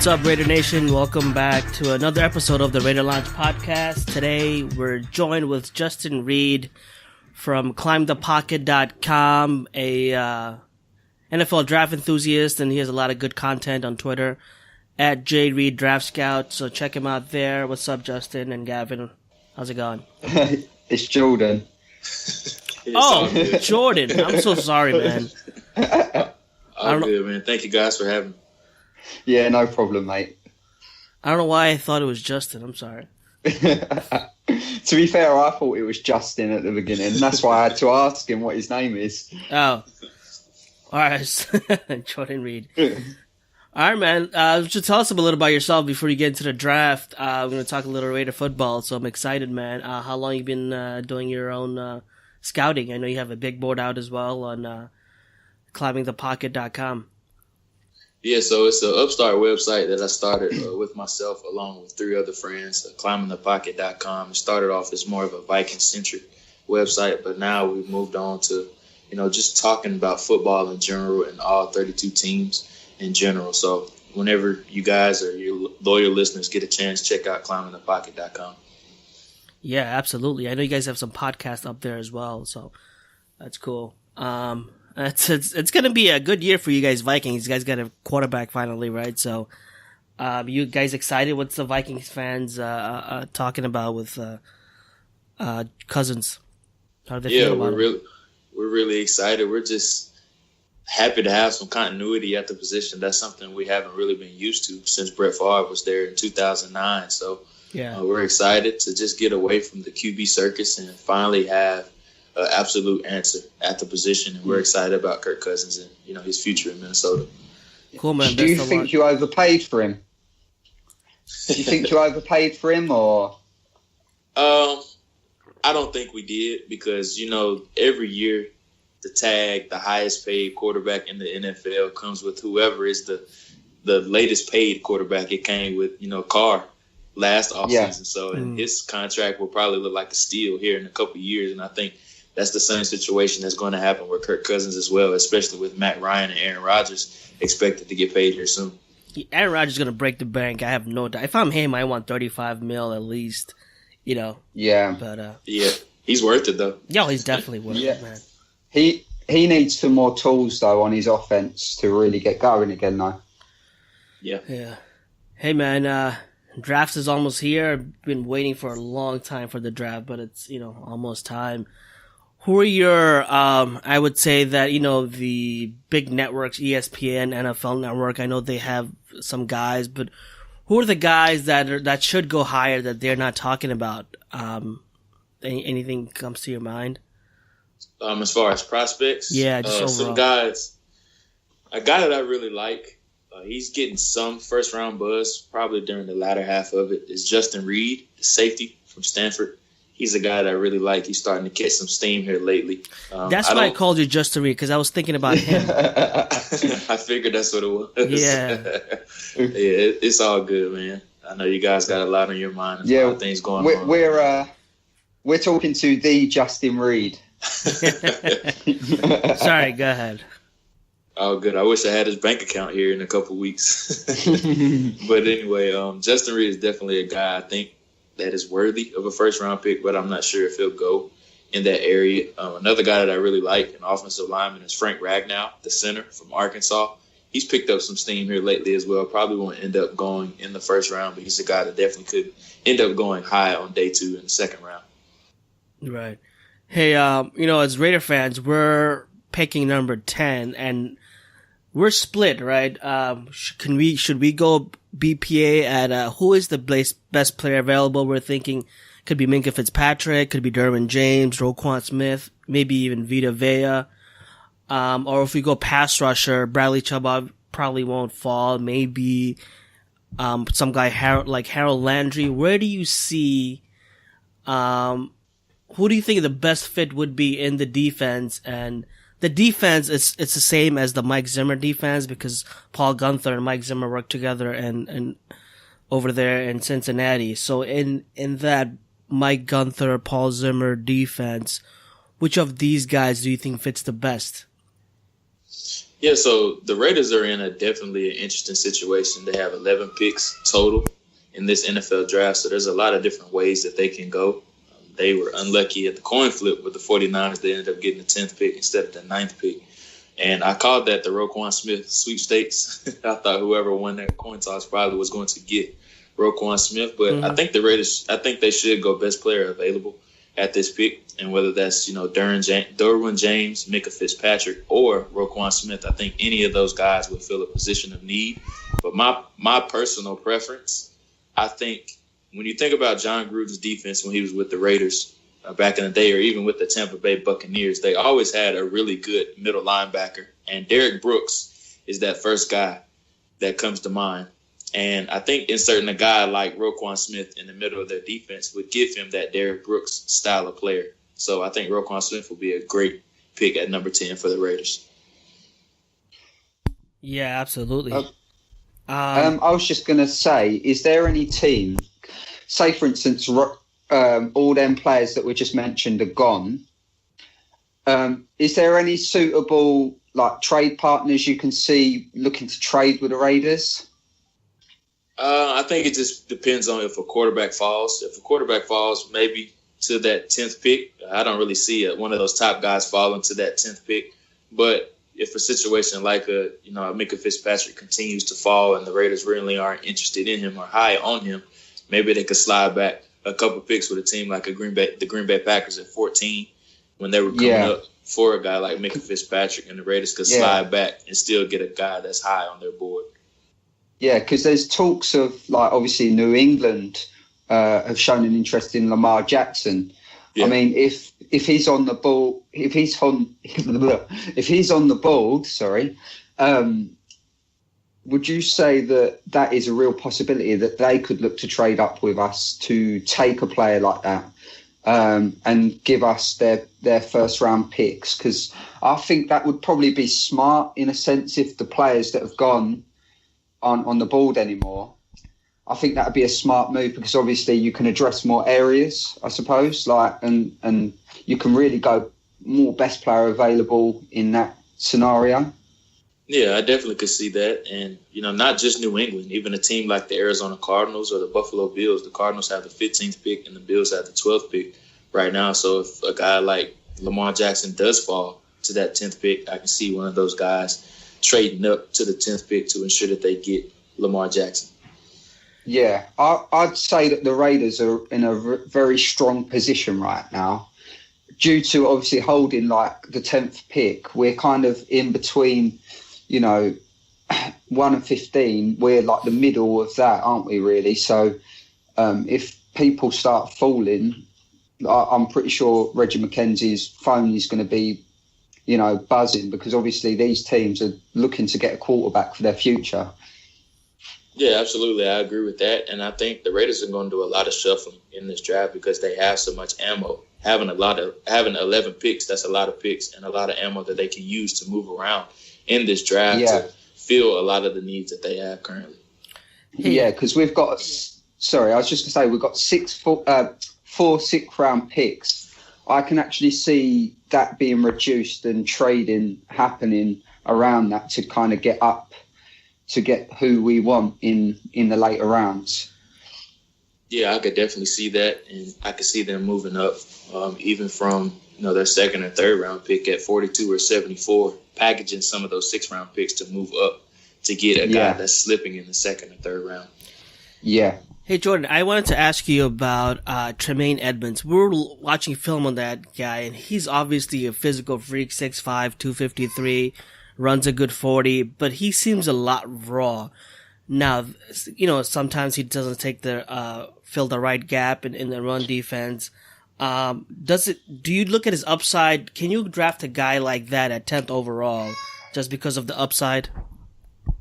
up, Raider Nation? Welcome back to another episode of the Raider Lounge podcast. Today, we're joined with Jordan Reid from ClimbThePocket.com, a NFL draft enthusiast, and he has a lot of good content on Twitter at JReid Draft Scout. So check him out there. What's up, Justin and Gavin? How's it going? It's Jordan. Jordan. I'm so sorry, man. All good, man. Thank you guys for having me. Yeah, no problem, mate. I don't know why I thought it was Justin. I'm sorry. To be fair, I thought it was Justin at the beginning. That's why I had to ask him what his name is. Oh. All right. Jordan Reid. All right, man. Just tell us a little about yourself before you get into the draft. We're going to talk a little Raider football, so I'm excited, man. How long you been doing your own scouting? I know you have a big board out as well on climbingthepocket.com. Yeah, so it's an upstart website that I started with myself along with three other friends, climbingthepocket.com. It started off as more of a Viking-centric website, but now we've moved on to, just talking about football in general and all 32 teams in general. So whenever you guys or your loyal listeners get a chance, check out climbingthepocket.com. Yeah, absolutely. I know you guys have some podcasts up there as well, so that's cool. It's going to be a good year for you guys, Vikings. You guys got a quarterback finally, right? So, you guys excited? What's the Vikings fans talking about with Cousins? How do they feel about it? We're really excited. We're just happy to have some continuity at the position. That's something we haven't really been used to since Brett Favre was there in 2009. So, we're excited to just get away from the QB circus and finally have an absolute answer at the position, and we're excited about Kirk Cousins and his future in Minnesota. Cool, man. Do you think you overpaid for him? Do you think you overpaid for him, or? I don't think we did because every year the tag, the highest paid quarterback in the NFL, comes with whoever is the latest paid quarterback. It came with Carr last offseason, so and his contract will probably look like a steal here in a couple of years, and I think that's the same situation that's going to happen with Kirk Cousins as well, especially with Matt Ryan and Aaron Rodgers expected to get paid here soon. Aaron Rodgers is going to break the bank. I have no doubt. If I'm him, I want $35 million at least. Yeah. But he's worth it though. Yeah, he's definitely worth it, man. He needs some more tools though on his offense to really get going again though. Yeah. Yeah. Hey man, draft is almost here. I've been waiting for a long time for the draft, but it's almost time. Who are your, I would say that, the big networks, ESPN, NFL Network, I know they have some guys, but who are the guys that should go higher that they're not talking about? Anything comes to your mind? As far as prospects? Yeah, just overall. Some guys. A guy that I really like, he's getting some first-round buzz, probably during the latter half of it, is Jordan Reid, the safety from Stanford. He's a guy that I really like. He's starting to catch some steam here lately. That's why I called you Jordan Reid, because I was thinking about him. I figured that's what it was. Yeah. It's all good, man. I know you guys got a lot on your mind. There's a lot of things going on. We're talking to the Jordan Reid. Sorry, go ahead. Oh, good. I wish I had his bank account here in a couple weeks. But anyway, Jordan Reid is definitely a guy I think that is worthy of a first-round pick, but I'm not sure if he'll go in that area. Another guy that I really like, an offensive lineman, is Frank Ragnow, the center from Arkansas. He's picked up some steam here lately as well. Probably won't end up going in the first round, but he's a guy that definitely could end up going high on day 2 in the second round. Right. Hey, as Raider fans, we're picking number 10, and we're split, right? Should we go BPA at who is the best player available? We're thinking could be Minkah Fitzpatrick, could be Derwin James, Roquan Smith, maybe even Vita Vea. Or if we go pass rusher, Bradley Chubb probably won't fall. Maybe some guy like Harold Landry. Where do you see? Who do you think the best fit would be in the defense? And the defense it's the same as the Mike Zimmer defense because Paul Guenther and Mike Zimmer work together and over there in Cincinnati. So in that Mike Guenther, Paul Zimmer defense, which of these guys do you think fits the best? Yeah, so the Raiders are in a definitely an interesting situation. They have 11 picks total in this NFL draft, so there's a lot of different ways that they can go. They were unlucky at the coin flip with the 49ers. They ended up getting the 10th pick instead of the 9th pick. And I called that the Roquan Smith sweepstakes. I thought whoever won that coin toss probably was going to get Roquan Smith. But I think the Raiders, I think they should go best player available at this pick. And whether that's, Derwin James, Micah Fitzpatrick, or Roquan Smith, I think any of those guys would fill a position of need. But my personal preference, I think when you think about John Gruden's defense when he was with the Raiders back in the day, or even with the Tampa Bay Buccaneers, they always had a really good middle linebacker. And Derek Brooks is that first guy that comes to mind. And I think inserting a guy like Roquan Smith in the middle of their defense would give him that Derek Brooks style of player. So I think Roquan Smith will be a great pick at number 10 for the Raiders. Yeah, absolutely. I was just going to say, is there any team, say for instance, all them players that we just mentioned are gone. Is there any suitable trade partners you can see looking to trade with the Raiders? I think it just depends on if a quarterback falls. If a quarterback falls, maybe to that 10th pick. I don't really see one of those top guys falling to that 10th pick. But if a situation like Micah Fitzpatrick continues to fall and the Raiders really aren't interested in him or high on him, maybe they could slide back a couple picks with a team like the Green Bay Packers at 14 when they were coming up for a guy like Micah Fitzpatrick, and the Raiders could slide back and still get a guy that's high on their board. Yeah, because there's talks of obviously New England have shown an interest in Lamar Jackson. Yeah. I mean, if he's on the ball, if he's on the board, would you say that is a real possibility that they could look to trade up with us to take a player like that and give us their first round picks? Because I think that would probably be smart in a sense if the players that have gone on the board anymore. I think that would be a smart move because obviously you can address more areas, I suppose, and you can really go more best player available in that scenario. Yeah, I definitely could see that. And, not just New England, even a team like the Arizona Cardinals or the Buffalo Bills. The Cardinals have the 15th pick and the Bills have the 12th pick right now. So if a guy like Lamar Jackson does fall to that 10th pick, I can see one of those guys trading up to the 10th pick to ensure that they get Lamar Jackson. Yeah, I'd say that the Raiders are in a very strong position right now. Due to obviously holding the 10th pick, we're kind of in between, 1 and 15. We're the middle of that, aren't we, really? So if people start falling, I'm pretty sure Reggie McKenzie's phone is going to be, buzzing because obviously these teams are looking to get a quarterback for their future. Yeah, absolutely. I agree with that. And I think the Raiders are going to do a lot of shuffling in this draft because they have so much ammo. Having 11 picks, that's a lot of picks and a lot of ammo that they can use to move around in this draft to fill a lot of the needs that they have currently. Yeah, because we've got, I was just going to say, we've got 4 6th-round picks. I can actually see that being reduced and trading happening around that to kind of get up to get who we want in the later rounds. Yeah, I could definitely see that, and I could see them moving up, even from their 2nd or 3rd round pick at 42 or 74, packaging some of those 6th round picks to move up to get a guy that's slipping in the 2nd or 3rd round. Yeah. Hey, Jordan, I wanted to ask you about Tremaine Edmonds. We were watching film on that guy, and he's obviously a physical freak, 6'5", 253, runs a good 40, but he seems a lot raw. Now, sometimes he doesn't fill the right gap in the run defense. Do you look at his upside? Can you draft a guy like that at 10th overall just because of the upside?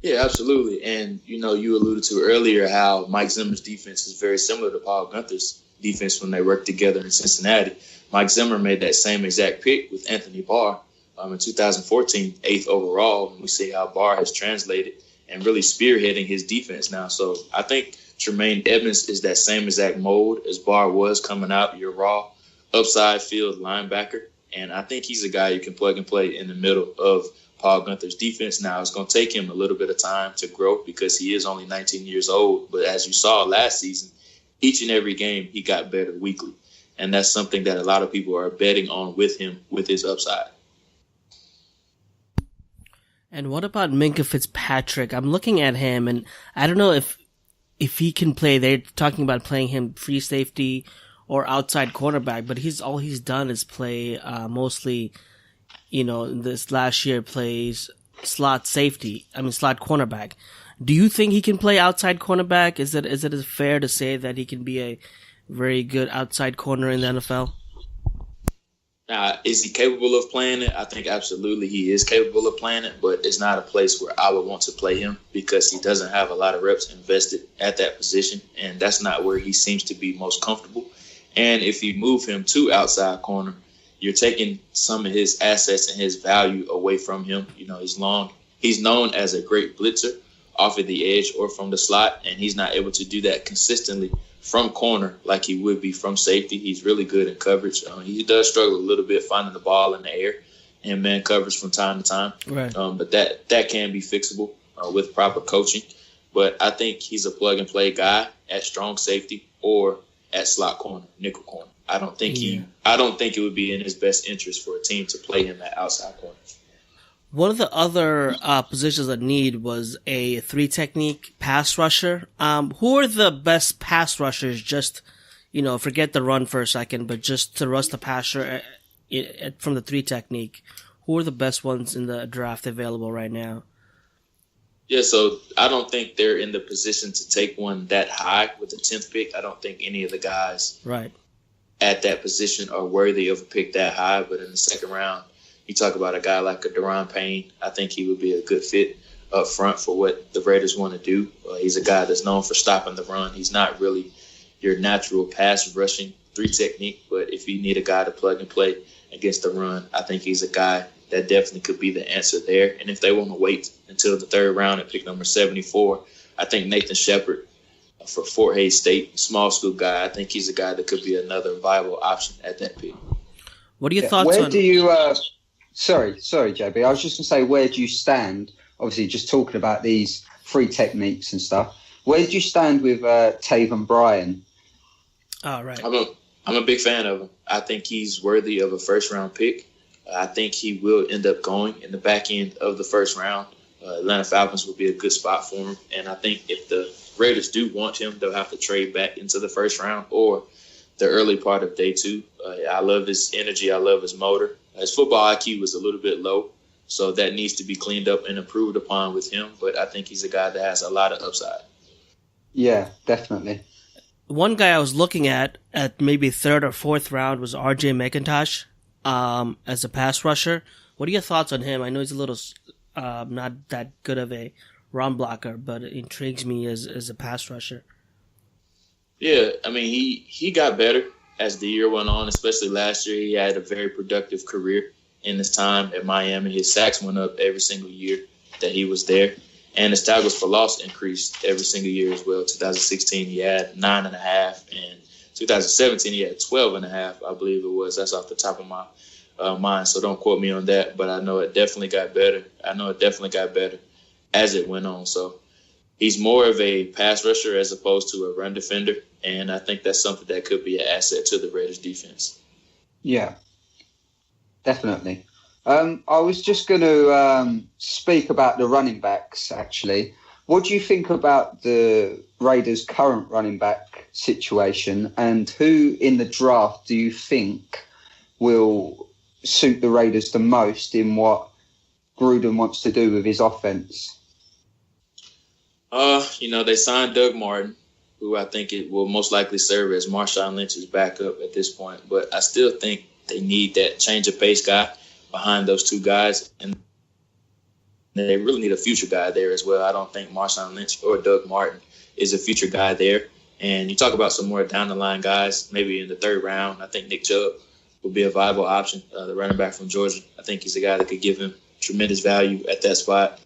Yeah, absolutely. And, you alluded to earlier how Mike Zimmer's defense is very similar to Paul Guenther's defense when they worked together in Cincinnati. Mike Zimmer made that same exact pick with Anthony Barr in 2014, 8th overall. And we see how Barr has translated and really spearheading his defense now. So I think Tremaine Edmonds is that same exact mold as Barr was coming out, your raw upside field linebacker. And I think he's a guy you can plug and play in the middle of Paul Gunther's defense. Now, it's going to take him a little bit of time to grow because he is only 19 years old. But as you saw last season, each and every game he got better weekly. And that's something that a lot of people are betting on with him, with his upside. And what about Minkah Fitzpatrick? I'm looking at him, and I don't know if he can play. They're talking about playing him free safety or outside cornerback, but all he's done is play mostly, this last year plays slot cornerback. Do you think he can play outside cornerback? Is it fair to say that he can be a very good outside corner in the NFL? Now, is he capable of playing it? I think absolutely he is capable of playing it, but it's not a place where I would want to play him because he doesn't have a lot of reps invested at that position, and that's not where he seems to be most comfortable. And if you move him to outside corner, you're taking some of his assets and his value away from him. He's long. He's known as a great blitzer off of the edge or from the slot, and he's not able to do that consistently from corner like he would be from safety. He's really good in coverage. He does struggle a little bit finding the ball in the air and man coverage from time to time. Right. But that can be fixable with proper coaching. But I think he's a plug-and-play guy at strong safety or at slot corner, nickel corner. I don't think it would be in his best interest for a team to play him at outside corner. One of the other positions of need was a 3-technique pass rusher. Who are the best pass rushers? Just, forget the run for a second, but just to rush the passer from the 3-technique. Who are the best ones in the draft available right now? Yeah, so I don't think they're in the position to take one that high with the 10th pick. I don't think any of the guys at that position are worthy of a pick that high. But in the second round, you talk about a guy like a Daron Payne. I think he would be a good fit up front for what the Raiders want to do. He's a guy that's known for stopping the run. He's not really your natural pass rushing 3-technique, but if you need a guy to plug and play against the run, I think he's a guy that definitely could be the answer there. And if they want to wait until the third round and pick number 74, I think Nathan Shepard for Fort Hays State, small school guy, I think he's a guy that could be another viable option at that pick. What are your thoughts on... Where do you... Sorry, JB. I was just going to say, where do you stand? Obviously, just talking about these 3 techniques and stuff. Where do you stand with Taven Bryan? Oh, right. I'm a big fan of him. I think he's worthy of a first-round pick. I think he will end up going in the back end of the first round. Atlanta Falcons would be a good spot for him. And I think if the Raiders do want him, they'll have to trade back into the first round or the early part of day 2. I love his energy. I love his motor. His football IQ was a little bit low, so that needs to be cleaned up and improved upon with him. But I think he's a guy that has a lot of upside. Yeah, definitely. One guy I was looking at maybe 3rd or 4th round was R.J. McIntosh as a pass rusher. What are your thoughts on him? I know he's a little not that good of a run blocker, but it intrigues me as a pass rusher. Yeah, I mean, he got better as the year went on, especially last year. He had a very productive career in his time at Miami. His sacks went up every single year that he was there. And his tackles for loss increased every single year as well. 2016, he had 9.5. And 2017, he had 12.5, I believe it was. That's off the top of my mind, so don't quote me on that. But I know it definitely got better. As it went on. So he's more of a pass rusher as opposed to a run defender. And I think that's something that could be an asset to the Raiders defense. Yeah, definitely. I was just going to speak about the running backs, actually. What do you think about the Raiders' current running back situation, and who in the draft do you think will suit the Raiders the most in what Gruden wants to do with his offense? They signed Doug Martin, who I think it will most likely serve as Marshawn Lynch's backup at this point. But I still think they need that change of pace guy behind those 2 guys. And they really need a future guy there as well. I don't think Marshawn Lynch or Doug Martin is a future guy there. And you talk about some more down-the-line guys, maybe in the 3rd round. I think Nick Chubb would be a viable option, the running back from Georgia. I think he's a guy that could give him tremendous value at that spot.